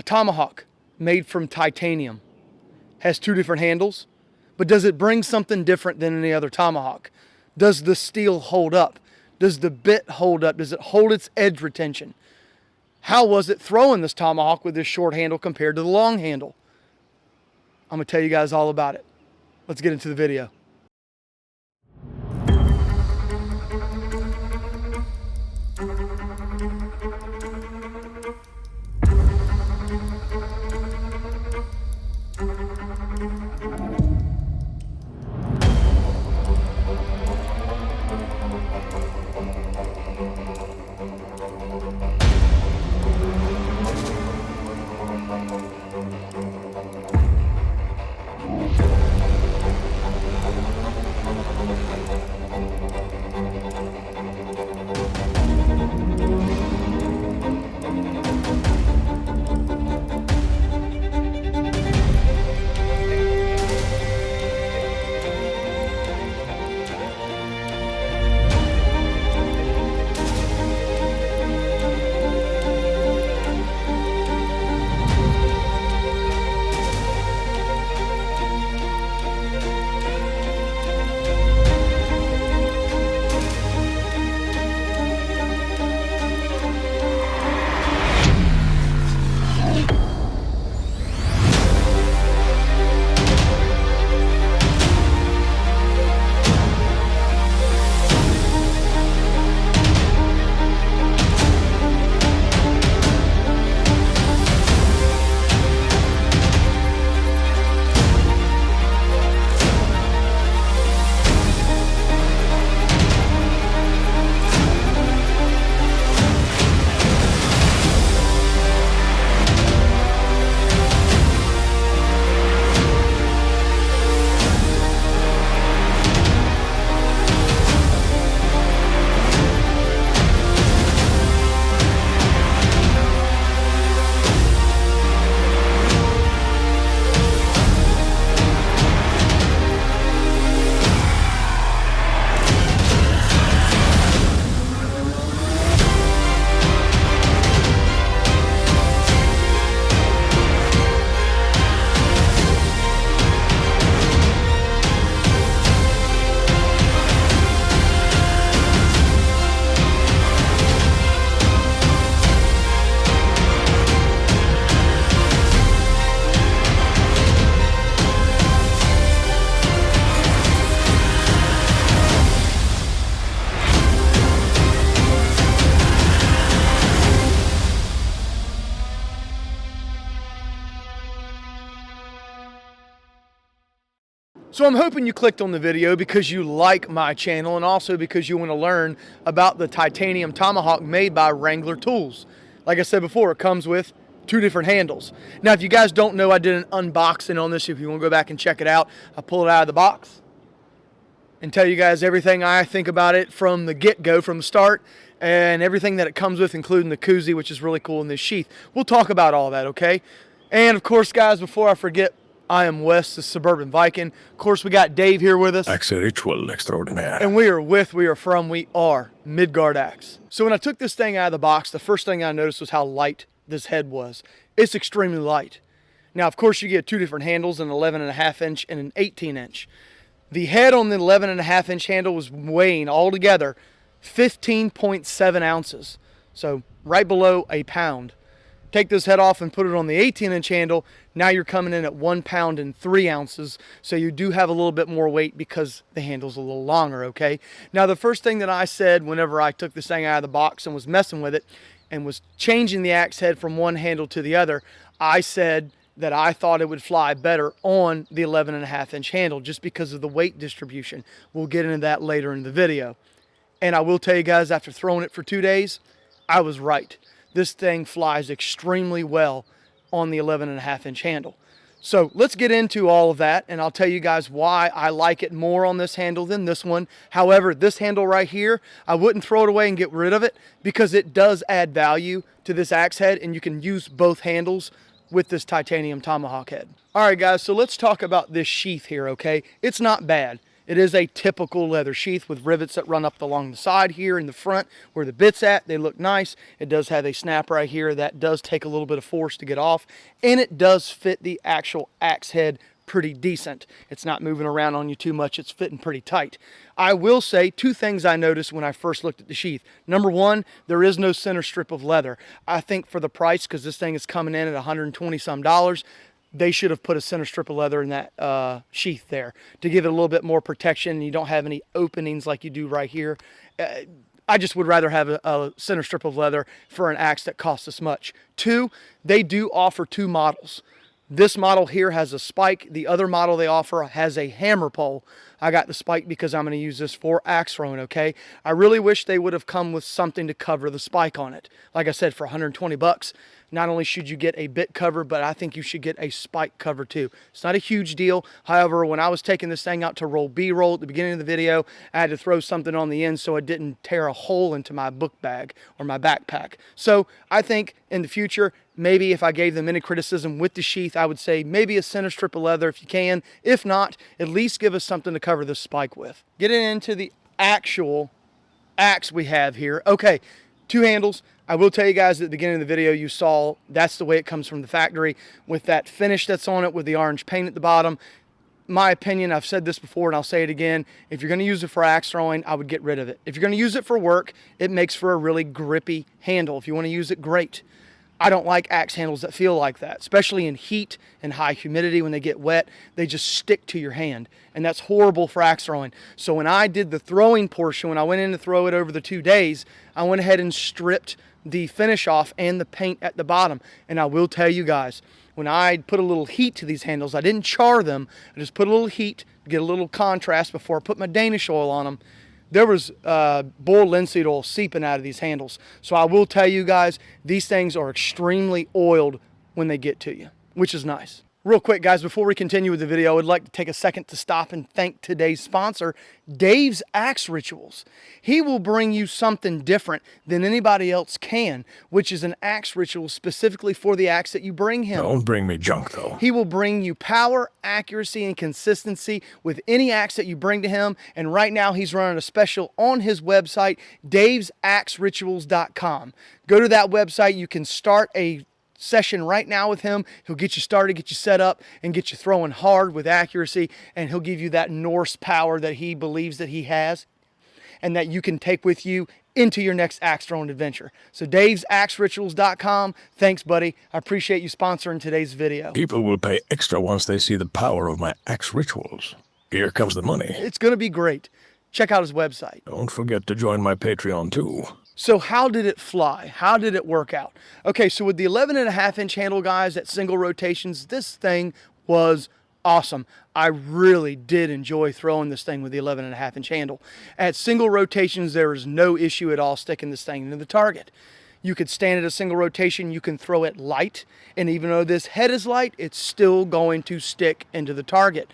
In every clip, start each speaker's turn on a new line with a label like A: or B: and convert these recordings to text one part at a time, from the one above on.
A: Tomahawk, made from titanium, has two different handles, but does it bring something different than any other Tomahawk? Does the steel hold up? Does the bit hold up? Does it hold its edge retention? How was it throwing this Tomahawk with this short handle compared to the long handle? I'm gonna tell you guys all about it. Let's get into the video. So I'm hoping you clicked on the video because you like my channel and also because you want to learn about the titanium Tomahawk made by Wrangler Tools. Like I said before, it comes with two different handles. Now, if you guys don't know, I did an unboxing on this. If you want to go back and check it out, I pull it out of the box and tell you guys everything I think about it from the get-go, from the start, and everything that it comes with, including the koozie, which is really cool, in this sheath. We'll talk about all that, okay? And of course, guys, before I forget, I am Wes, the Suburban Viking. Of course, we got Dave here with us.
B: Axe ritual extraordinaire.
A: And we are Midgard Axe. So when I took this thing out of the box, the first thing I noticed was how light this head was. It's extremely light. Now, of course, you get two different handles, an 11.5 inch and an 18 inch. The head on the 11.5 inch handle was weighing altogether 15.7 ounces. So right below a pound. Take this head off and put it on the 18 inch handle. Now you're coming in at 1 pound and 3 ounces. So you do have a little bit more weight because the handle's a little longer, okay? Now the first thing that I said whenever I took this thing out of the box and was messing with it and was changing the axe head from one handle to the other, I said that I thought it would fly better on the 11.5 inch handle just because of the weight distribution. We'll get into that later in the video. And I will tell you guys, after throwing it for 2 days, I was right. This thing flies extremely well on the 11.5 inch handle. So let's get into all of that, and I'll tell you guys why I like it more on this handle than this one. However, this handle right here, I wouldn't throw it away and get rid of it because it does add value to this axe head, and you can use both handles with this titanium Tomahawk head. All right, guys, so let's talk about this sheath here, okay? It's not bad. It is a typical leather sheath with rivets that run up along the side here in the front where the bit's at. They look nice. It does have a snap right here that does take a little bit of force to get off, and it does fit the actual axe head pretty decent. It's not moving around on you too much. It's fitting pretty tight. I will say two things I noticed when I first looked at the sheath. Number one, there is no center strip of leather. I think for the price, because this thing is coming in at 120 some dollars, they should have put a center strip of leather in that sheath there to give it a little bit more protection. You don't have any openings like you do right here. I just would rather have a center strip of leather for an axe that costs this much. Two, they do offer two models. This model here has a spike. The other model they offer has a hammer pole. I got the spike because I'm going to use this for axe throwing, okay? I really wish they would have come with something to cover the spike on it. Like I said, for 120 bucks, not only should you get a bit cover, but I think you should get a spike cover too. It's not a huge deal. However, when I was taking this thing out to roll B-roll at the beginning of the video, I had to throw something on the end so it didn't tear a hole into my book bag or my backpack. So I think in the future, maybe if I gave them any criticism with the sheath, I would say maybe a center strip of leather if you can. If not, at least give us something to cover this spike with. Getting into the actual axe we have here. Okay, two handles. I will tell you guys at the beginning of the video you saw that's the way it comes from the factory with that finish that's on it with the orange paint at the bottom. My opinion, I've said this before and I'll say it again, if you're going to use it for axe throwing, I would get rid of it. If you're going to use it for work, it makes for a really grippy handle. If you want to use it, great. I don't like axe handles that feel like that, especially in heat and high humidity when they get wet. They just stick to your hand, and that's horrible for axe throwing. So when I did the throwing portion, when I went in to throw it over the 2 days, I went ahead and stripped the finish off and the paint at the bottom. And I will tell you guys, when I put a little heat to these handles, I didn't char them. I just put a little heat to get a little contrast before I put my Danish oil on them. There was boiled linseed oil seeping out of these handles. So I will tell you guys, these things are extremely oiled when they get to you, which is nice. Real quick, guys, before we continue with the video, I would like to take a second to stop and thank today's sponsor, Dave's Axe Rituals. He will bring you something different than anybody else can, which is an axe ritual specifically for the axe that you bring him.
B: Don't bring me junk, though.
A: He will bring you power, accuracy, and consistency with any axe that you bring to him. And right now, he's running a special on his website, davesaxerituals.com. Go to that website. You can start a session right now with him. He'll get you started, get you set up, and get you throwing hard with accuracy, and he'll give you that Norse power that he believes that he has and that you can take with you into your next axe throwing adventure. So davesaxerituals.com. Thanks, buddy. I appreciate you sponsoring today's video.
B: People will pay extra once they see the power of my axe rituals. Here comes the money.
A: It's going to be great. Check out his website.
B: Don't forget to join my Patreon, too.
A: So how did it fly? How did it work out? Okay, so with the 11.5-inch handle, guys, at single rotations, this thing was awesome. I really did enjoy throwing this thing with the 11.5-inch handle. At single rotations, there is no issue at all sticking this thing into the target. You could stand at a single rotation, you can throw it light, and even though this head is light, it's still going to stick into the target.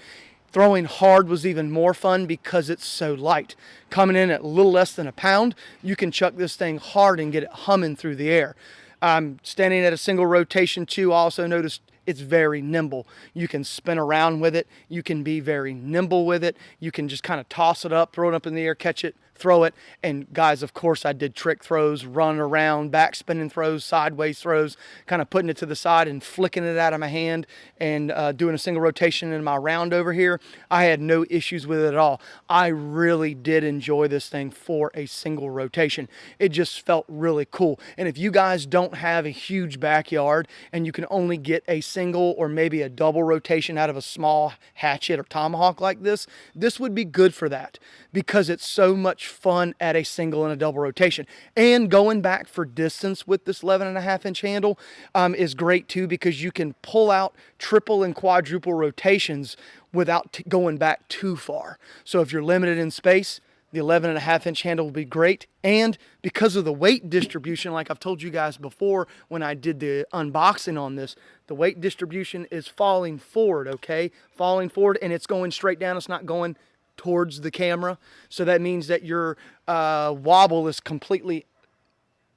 A: Throwing hard was even more fun because it's so light. Coming in at a little less than a pound, you can chuck this thing hard and get it humming through the air. Standing at a single rotation too, I also noticed it's very nimble. You can spin around with it. You can be very nimble with it. You can just kind of toss it up, throw it up in the air, catch it, throw it. And guys, of course, I did trick throws, run around, back spinning throws, sideways throws, kind of putting it to the side and flicking it out of my hand and doing a single rotation in my round over here. I had no issues with it at all. I really did enjoy this thing for a single rotation. It just felt really cool. And if you guys don't have a huge backyard and you can only get a single or maybe a double rotation out of a small hatchet or tomahawk like this, this would be good for that because it's so much fun at a single and a double rotation. And going back for distance with this 11.5-inch handle is great too because you can pull out triple and quadruple rotations without going back too far. So if you're limited in space, the 11.5-inch handle will be great. And because of the weight distribution, like I've told you guys before when I did the unboxing on this, the weight distribution is falling forward, okay? Falling forward, and it's going straight down. It's not going towards the camera. So that means that your wobble is completely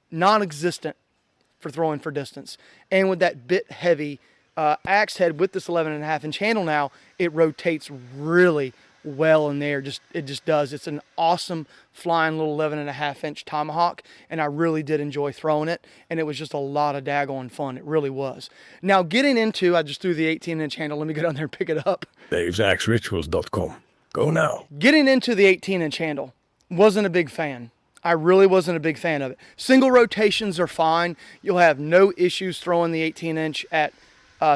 A: non-existent for throwing for distance. And with that bit heavy axe head with this 11.5-inch handle now, it rotates really well in there. It just does. It's an awesome flying little 11.5-inch Tomahawk, and I really did enjoy throwing it, and it was just a lot of daggone fun. It really was. Now getting into, I just threw the 18-inch handle. Let me get on there and pick it up.
B: Dave'sAxeRituals.com. Go now.
A: Getting into the 18-inch handle, wasn't a big fan. I really wasn't a big fan of it. Single rotations are fine. You'll have no issues throwing the 18-inch at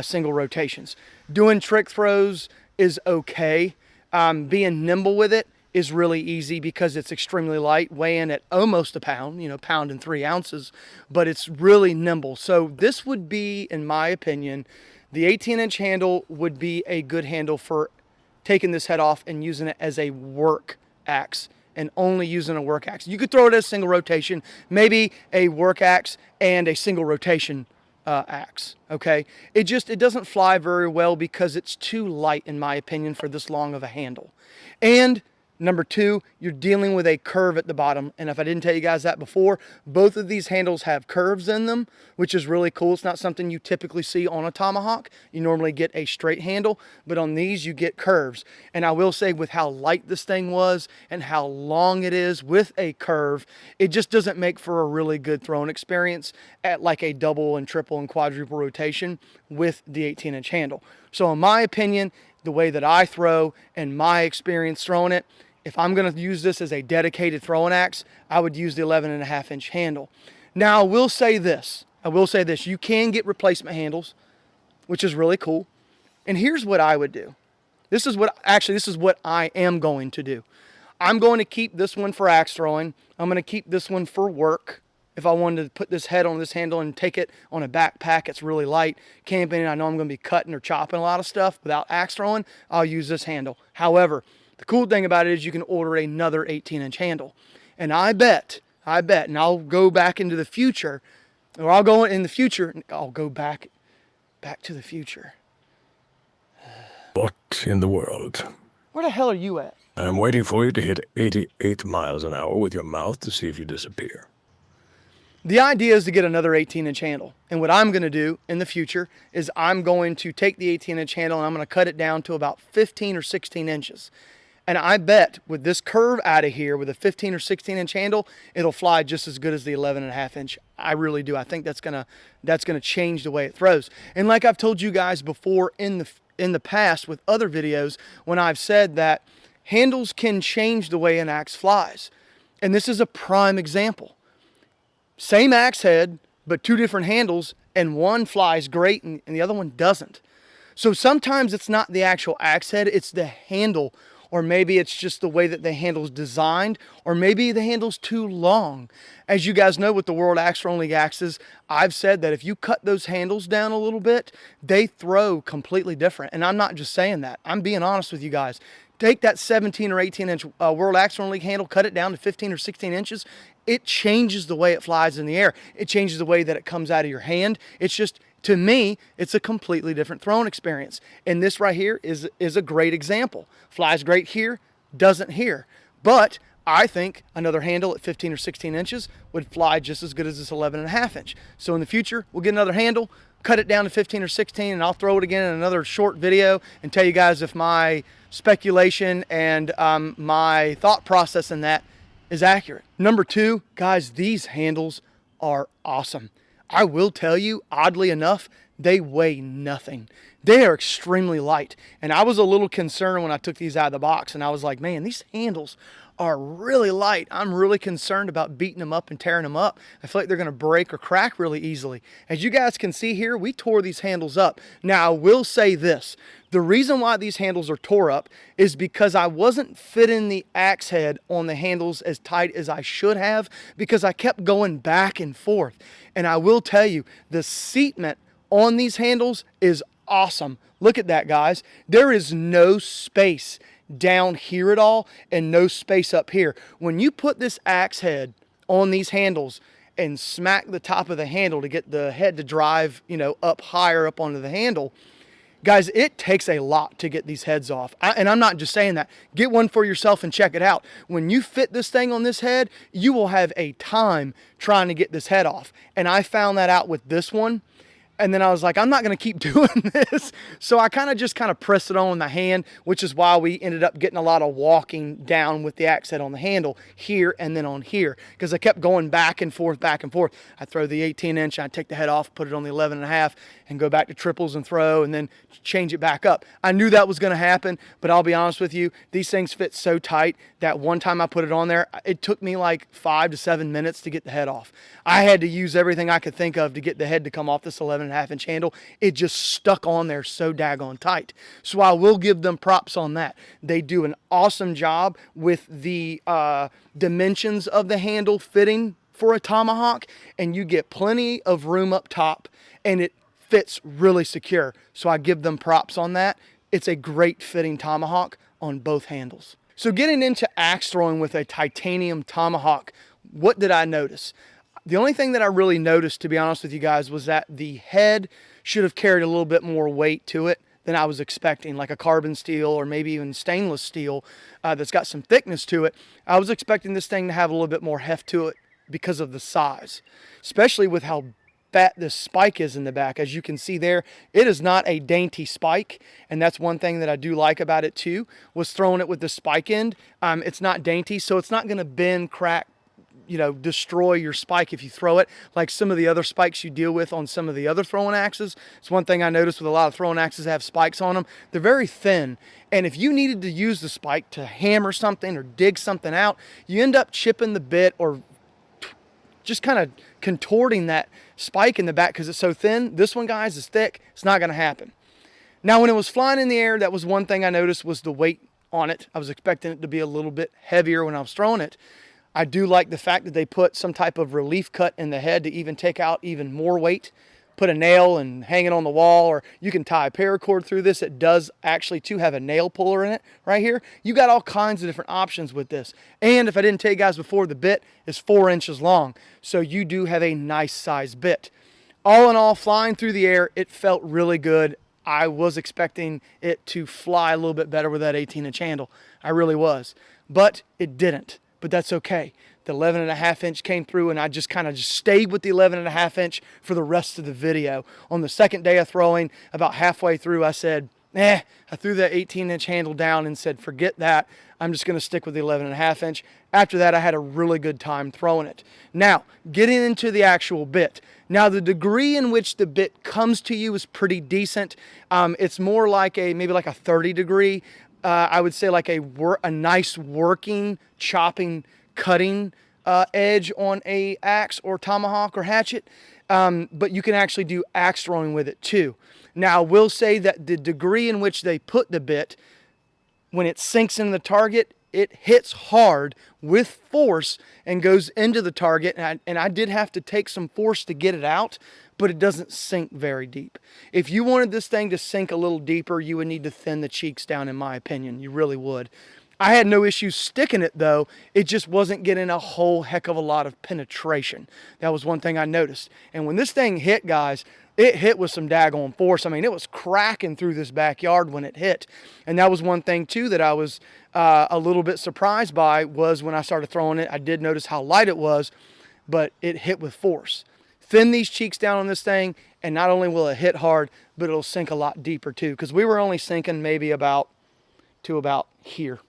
A: single rotations. Doing trick throws is okay. Being nimble with it is really easy because it's extremely light, weighing at almost a pound, pound and 3 ounces, but it's really nimble. So this would be, in my opinion, the 18-inch handle would be a good handle for taking this head off and using it as a work axe, and only using a work axe. You could throw it as single rotation, maybe a work axe and a single rotation axe, okay? It doesn't fly very well because it's too light, in my opinion, for this long of a handle. And number 2, you're dealing with a curve at the bottom. And if I didn't tell you guys that before, both of these handles have curves in them, which is really cool. It's not something you typically see on a Tomahawk. You normally get a straight handle, but on these you get curves. And I will say, with how light this thing was and how long it is with a curve, it just doesn't make for a really good throwing experience at like a double and triple and quadruple rotation with the 18-inch handle. So in my opinion, the way that I throw and my experience throwing it, if I'm going to use this as a dedicated throwing axe, I would use the 11.5-inch handle. Now, I will say this. You can get replacement handles, which is really cool. And here's what I would do. This is what I am going to do. I'm going to keep this one for axe throwing. I'm going to keep this one for work. If I wanted to put this head on this handle and take it on a backpack, it's really light. Camping, I know I'm going to be cutting or chopping a lot of stuff without axe throwing, I'll use this handle. However, the cool thing about it is you can order another 18-inch handle. And I bet, and I'll go back into the future, or I'll go in the future, I'll go back to the future.
B: What in the world?
A: Where the hell are you at?
B: I'm waiting for you to hit 88 miles an hour with your mouth to see if you disappear.
A: The idea is to get another 18-inch handle. And what I'm going to do in the future is I'm going to take the 18-inch handle and I'm going to cut it down to about 15 or 16 inches. And I bet with this curve out of here, with a 15 or 16-inch handle, it'll fly just as good as the 11.5-inch. I really do. I think that's gonna change the way it throws. And like I've told you guys before in the past with other videos, when I've said that handles can change the way an axe flies. And this is a prime example. Same axe head, but 2 different handles, and one flies great and the other one doesn't. So sometimes it's not the actual axe head, it's the handle. Or maybe it's just the way that the handle's designed, or maybe the handle's too long. As you guys know with the World Axe Throwing League axes, I've said that if you cut those handles down a little bit, they throw completely different. And I'm not just saying that. I'm being honest with you guys. Take that 17 or 18-inch World Axe Throwing League handle, cut it down to 15 or 16 inches. It changes the way it flies in the air. It changes the way that it comes out of your hand. It's just, to me, it's a completely different throwing experience. And this right here is a great example. Flies great here, doesn't here. But I think another handle at 15 or 16 inches would fly just as good as this 11.5-inch. So in the future, we'll get another handle, cut it down to 15 or 16, and I'll throw it again in another short video and tell you guys if my speculation and my thought process in that is accurate. Number 2, guys, these handles are awesome. I will tell you, oddly enough, they weigh nothing. They are extremely light. And I was a little concerned when I took these out of the box, and I was like, man, these handles are really light. I'm really concerned about beating them up and tearing them up. I feel like they're gonna break or crack really easily. As you guys can see here, we tore these handles up. Now, I will say this. The reason why these handles are tore up is because I wasn't fitting the axe head on the handles as tight as I should have, because I kept going back and forth. And I will tell you, the seatment on these handles is awesome. Look at that, guys. There is no space down here at all and no space up here. When you put this axe head on these handles and smack the top of the handle to get the head to drive, up higher up onto the handle, guys, it takes a lot to get these heads off. And I'm not just saying that. Get one for yourself and check it out. When you fit this thing on this head, you will have a time trying to get this head off. And I found that out with this one. And then I was like, I'm not going to keep doing this. So I kind of pressed it on the hand, which is why we ended up getting a lot of walking down with the axe head on the handle here and then on here, because I kept going back and forth, back and forth. I'd throw the 18-inch, I'd take the head off, put it on the 11.5, and go back to triples and throw, and then change it back up. I knew that was going to happen, but I'll be honest with you, these things fit so tight that one time I put it on there, it took me like 5 to 7 minutes to get the head off. I had to use everything I could think of to get the head to come off this 11.5-inch handle. It just stuck on there so daggone tight. So I will give them props on that. They do an awesome job with the dimensions of the handle fitting for a Tomahawk, and you get plenty of room up top, and it fits really secure. So I give them props on that. It's a great fitting Tomahawk on both handles. So getting into axe throwing with a titanium Tomahawk, what did I notice? The only thing that I really noticed, to be honest with you guys, was that the head should have carried a little bit more weight to it than I was expecting, like a carbon steel or maybe even stainless steel that's got some thickness to it. I was expecting this thing to have a little bit more heft to it because of the size, especially with how fat this spike is in the back. As you can see there, it is not a dainty spike, and that's one thing that I do like about it too, was throwing it with the spike end. It's not dainty, so it's not going to bend, crack, destroy your spike if you throw it like some of the other spikes you deal with on some of the other throwing axes. It's one thing I noticed with a lot of throwing axes that have spikes on them. They're very thin, and if you needed to use the spike to hammer something or dig something out, you end up chipping the bit or just kind of contorting that spike in the back because it's so thin. This one, guys, is thick. It's not going to happen. Now, when it was flying in the air, that was one thing I noticed was the weight on it. I was expecting it to be a little bit heavier when I was throwing it. I do like the fact that they put some type of relief cut in the head to even take out even more weight. Put a nail and hang it on the wall, or you can tie a paracord through this. It does actually too have a nail puller in it right here. You got all kinds of different options with this. And if I didn't tell you guys before, the bit is 4 inches long. So you do have a nice size bit. All in all, flying through the air, it felt really good. I was expecting it to fly a little bit better with that 18-inch handle. I really was, but it didn't. But that's okay. The 11.5-inch came through, and I just stayed with the 11.5-inch for the rest of the video. On the second day of throwing, about halfway through, I said, I threw that 18-inch handle down and said, forget that. I'm just going to stick with the 11.5-inch. After that, I had a really good time throwing it. Now, getting into the actual bit. Now, the degree in which the bit comes to you is pretty decent. It's more like maybe like a 30 degree. I would say like a nice working, chopping, cutting edge on a axe or tomahawk or hatchet, but you can actually do axe throwing with it too. Now, I will say that the degree in which they put the bit, when it sinks into the target, it hits hard with force and goes into the target, and I did have to take some force to get it out, but it doesn't sink very deep. If you wanted this thing to sink a little deeper, you would need to thin the cheeks down, in my opinion. You really would. I had no issues sticking it though. It just wasn't getting a whole heck of a lot of penetration. That was one thing I noticed. And when this thing hit, guys, it hit with some daggone force. I mean, it was cracking through this backyard when it hit. And that was one thing too that I was a little bit surprised by, was when I started throwing it, I did notice how light it was, but it hit with force. Thin these cheeks down on this thing, and not only will it hit hard, but it'll sink a lot deeper too, because we were only sinking maybe about here.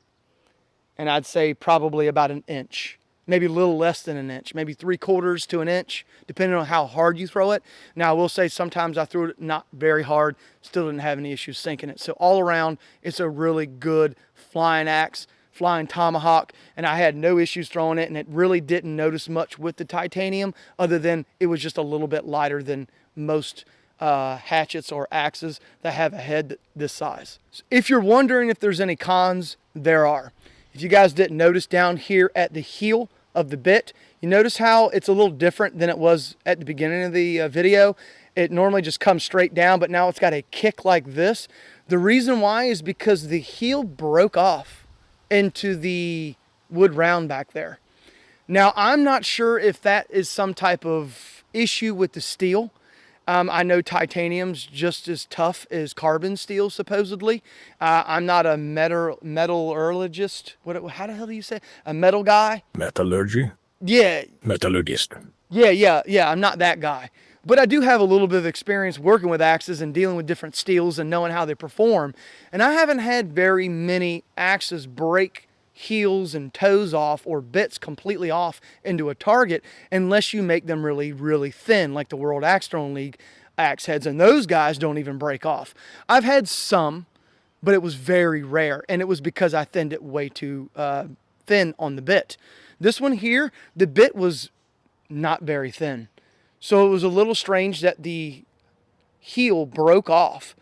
A: And I'd say probably about an inch, maybe a little less than an inch, maybe 3/4 to an inch, depending on how hard you throw it. Now, I will say sometimes I threw it not very hard, still didn't have any issues sinking it. So all around, it's a really good flying axe, flying tomahawk, and I had no issues throwing it, and it really didn't notice much with the titanium, other than it was just a little bit lighter than most hatchets or axes that have a head this size. So if you're wondering if there's any cons, there are. If you guys didn't notice, down here at the heel of the bit, you notice how it's a little different than it was at the beginning of the video. It normally just comes straight down, but now it's got a kick like this. The reason why is because the heel broke off into the wood round back there. Now, I'm not sure if that is some type of issue with the steel. I know titanium's just as tough as carbon steel, supposedly. I'm not a metallurgist. How the hell do you say? A metal guy?
B: Metallurgy?
A: Yeah.
B: Metallurgist.
A: Yeah. I'm not that guy. But I do have a little bit of experience working with axes and dealing with different steels and knowing how they perform. And I haven't had very many axes break heels and toes off or bits completely off into a target unless you make them really, really thin, like the World Axe Throwing League axe heads. And those guys don't even break off. I've had some, but it was very rare. And it was because I thinned it way too thin on the bit. This one here, the bit was not very thin. So it was a little strange that the heel broke off.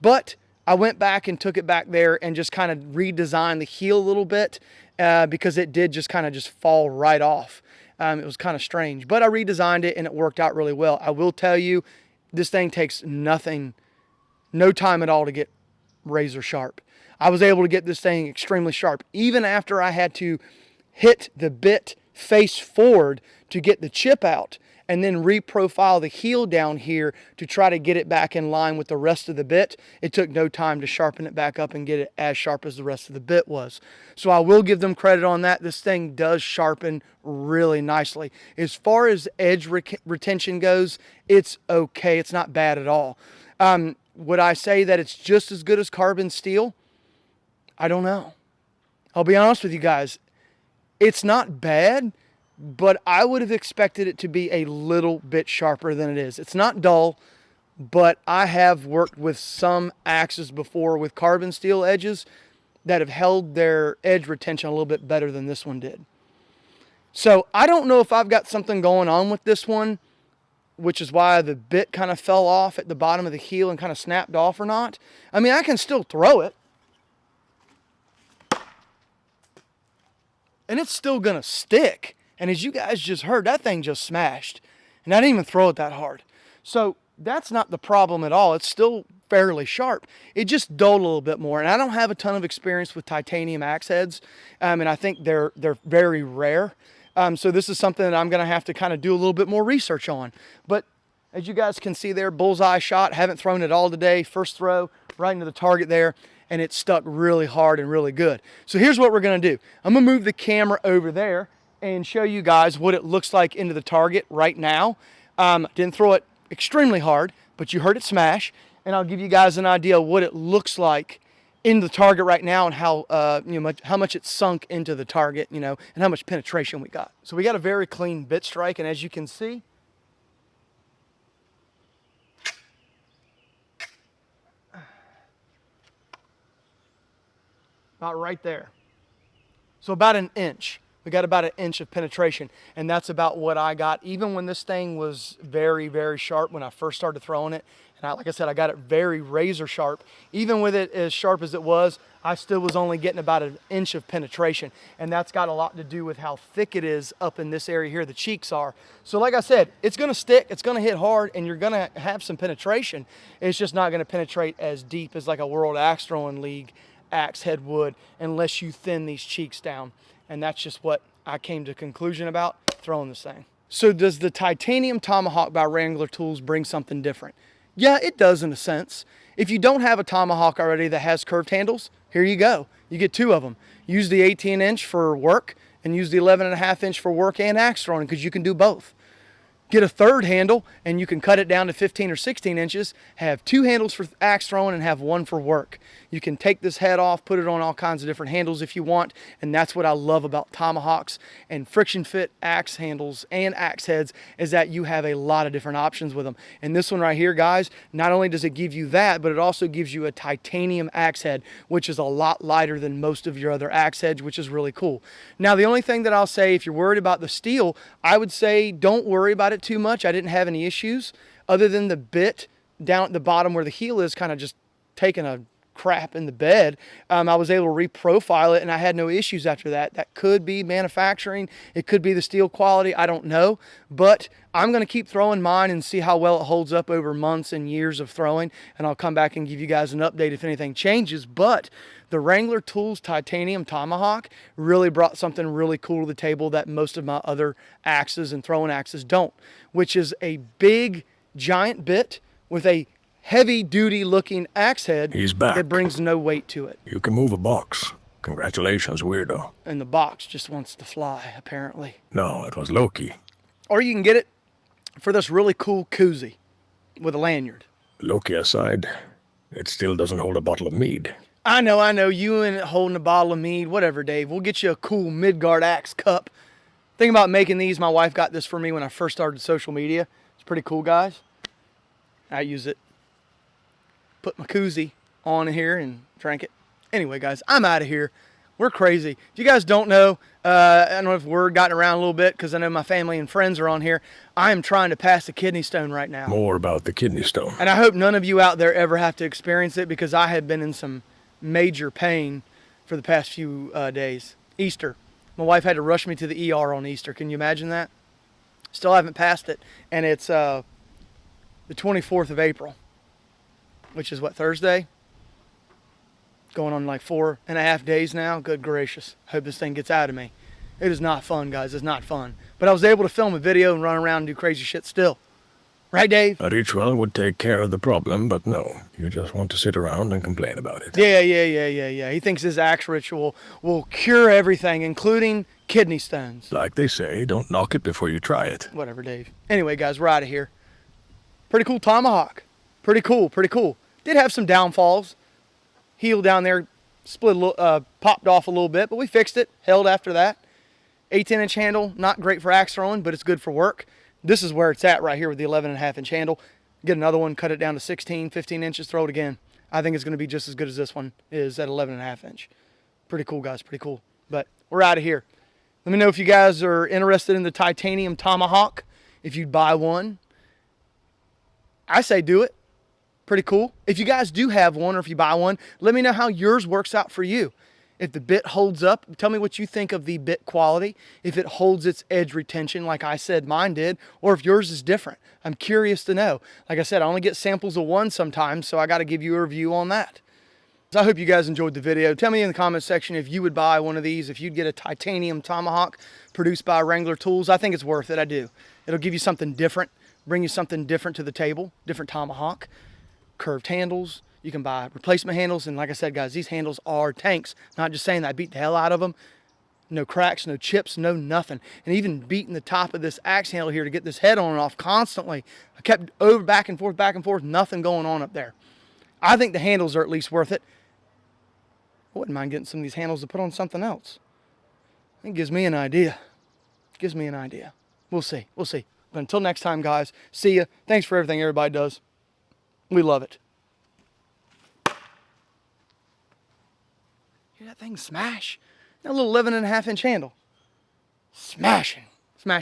A: But I went back and took it back there and just kind of redesigned the heel a little bit because it did just kind of just fall right off. It was kind of strange. But I redesigned it and it worked out really well. I will tell you, this thing takes no time at all to get razor sharp. I was able to get this thing extremely sharp. Even after I had to hit the bit face forward to get the chip out, and then reprofile the heel down here to try to get it back in line with the rest of the bit. It took no time to sharpen it back up and get it as sharp as the rest of the bit was. So I will give them credit on that. This thing does sharpen really nicely. As far as edge retention goes, it's okay. It's not bad at all. Would I say that it's just as good as carbon steel? I don't know. I'll be honest with you guys. It's not bad, but I would have expected it to be a little bit sharper than it is. It's not dull, but I have worked with some axes before with carbon steel edges that have held their edge retention a little bit better than this one did. So I don't know if I've got something going on with this one, which is why the bit kind of fell off at the bottom of the heel and kind of snapped off or not. I mean, I can still throw it. And it's still gonna stick. And as you guys just heard, that thing just smashed. And I didn't even throw it that hard. So that's not the problem at all. It's still fairly sharp. It just dulled a little bit more. And I don't have a ton of experience with titanium axe heads. And I think they're very rare. So this is something that I'm gonna have to kind of do a little bit more research on. But as you guys can see there, bullseye shot. Haven't thrown it all today. First throw, right into the target there. And it stuck really hard and really good. So here's what we're gonna do. I'm gonna move the camera over there and show you guys what it looks like into the target right now. Didn't throw it extremely hard, but you heard it smash, and I'll give you guys an idea of what it looks like in the target right now and how how much it sunk into the target, and how much penetration we got. So we got a very clean bit strike, and as you can see, about right there. So about an inch. We got about an inch of penetration, and that's about what I got. Even when this thing was very, very sharp when I first started throwing it, and like I said, I got it very razor sharp. Even with it as sharp as it was, I still was only getting about an inch of penetration, and that's got a lot to do with how thick it is up in this area here, the cheeks are. So like I said, it's gonna stick, it's gonna hit hard, and you're gonna have some penetration. It's just not gonna penetrate as deep as like a World Axe Throwing League axe head would unless you thin these cheeks down. And that's just what I came to a conclusion about throwing this thing. So does the titanium Tomahawk by Wrangler Tools bring something different? Yeah, it does in a sense. If you don't have a Tomahawk already that has curved handles, here you go. You get two of them. Use the 18-inch for work and use the 11.5-inch for work and axe throwing, because you can do both. Get a third handle and you can cut it down to 15 or 16 inches, have two handles for axe throwing and have one for work. You can take this head off, put it on all kinds of different handles if you want, and that's what I love about Tomahawks and friction fit axe handles and axe heads, is that you have a lot of different options with them. And this one right here, guys, not only does it give you that, but it also gives you a titanium axe head, which is a lot lighter than most of your other axe heads, which is really cool. Now, the only thing that I'll say, if you're worried about the steel, I would say don't worry about it too much. I didn't have any issues other than the bit down at the bottom where the heel is kind of just taking a crap in the bed. I was able to reprofile it and I had no issues after that. That could be manufacturing. It could be the steel quality. I don't know, but I'm going to keep throwing mine and see how well it holds up over months and years of throwing. And I'll come back and give you guys an update if anything changes. But the Wrangler Tools Titanium Tomahawk really brought something really cool to the table that most of my other axes and throwing axes don't, which is a big giant bit with a heavy-duty looking axe head.
B: He's back.
A: That brings no weight to it.
B: You can move a box. Congratulations, weirdo.
A: And the box just wants to fly, apparently.
B: No, it was Loki.
A: Or you can get it for this really cool koozie with a lanyard.
B: Loki aside, it still doesn't hold a bottle of mead.
A: I know, you and it holding a bottle of mead, whatever, Dave. We'll get you a cool Midgard axe cup. Thinking about making these, my wife got this for me when I first started social media. It's pretty cool, guys. I use it. Put my koozie on here and drank it. Anyway, guys, I'm out of here. We're crazy. If you guys don't know, I don't know if word gotten around a little bit because I know my family and friends are on here. I am trying to pass a kidney stone right now.
B: More about the kidney stone.
A: And I hope none of you out there ever have to experience it because I have been in some major pain for the past few days. Easter. My wife had to rush me to the ER on Easter. Can you imagine that? Still haven't passed it. And it's the 24th of April, which is what, Thursday? Going on like 4.5 days now. Good gracious. Hope this thing gets out of me. It is not fun, guys. It's not fun. But I was able to film a video and run around and do crazy shit still. Right, Dave?
B: A ritual would take care of the problem, but no. You just want to sit around and complain about it.
A: Yeah. He thinks his axe ritual will cure everything, including kidney stones.
B: Like they say, don't knock it before you try it.
A: Whatever, Dave. Anyway, guys, we're out of here. Pretty cool Tomahawk. Pretty cool. Did have some downfalls. Heel down there popped off a little bit, but we fixed it. Held after that. 18-inch handle, not great for axe throwing, but it's good for work. This is where it's at right here with the 11.5-inch handle. Get another one, cut it down to 16, 15 inches, throw it again. I think it's going to be just as good as this one is at 11.5-inch. Pretty cool, guys, pretty cool. But we're out of here. Let me know if you guys are interested in the titanium Tomahawk, if you'd buy one. I say do it. Pretty cool. If you guys do have one or if you buy one, let me know how yours works out for you. If the bit holds up, tell me what you think of the bit quality. If it holds its edge retention like I said mine did, or if yours is different. I'm curious to know. Like I said, I only get samples of one sometimes, so I got to give you a review on that. So I hope you guys enjoyed the video. Tell me in the comments section if you would buy one of these, if you'd get a titanium Tomahawk produced by Wrangler Tools. I think it's worth it, I do. It'll give you something different, bring you something different to the table, different Tomahawk. Curved handles. You can buy replacement handles. And like I said, guys, these handles are tanks. Not just saying that. I beat the hell out of them. No cracks, no chips, no nothing. And even beating the top of this axe handle here to get this head on and off constantly. I kept over back and forth, nothing going on up there. I think the handles are at least worth it. I wouldn't mind getting some of these handles to put on something else. It gives me an idea. We'll see. But until next time, guys, see ya. Thanks for everything everybody does. We love it. Hear that thing smash? That little 11.5-inch handle. Smashing. I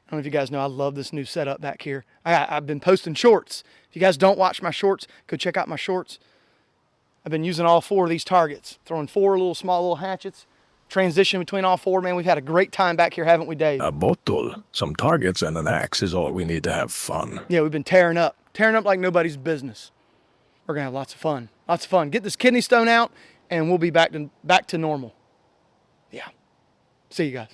A: don't know if you guys know, I love this new setup back here. I've been posting shorts. If you guys don't watch my shorts, go check out my shorts. I've been using all 4 of these targets. Throwing 4 small little hatchets. Transition between all 4, man. We've had a great time back here, haven't we, Dave?
B: A bottle, some targets, and an axe is all we need to have fun.
A: Yeah, we've been tearing up like nobody's business. We're gonna have lots of fun. Get this kidney stone out, and we'll be back to normal. Yeah. See you guys.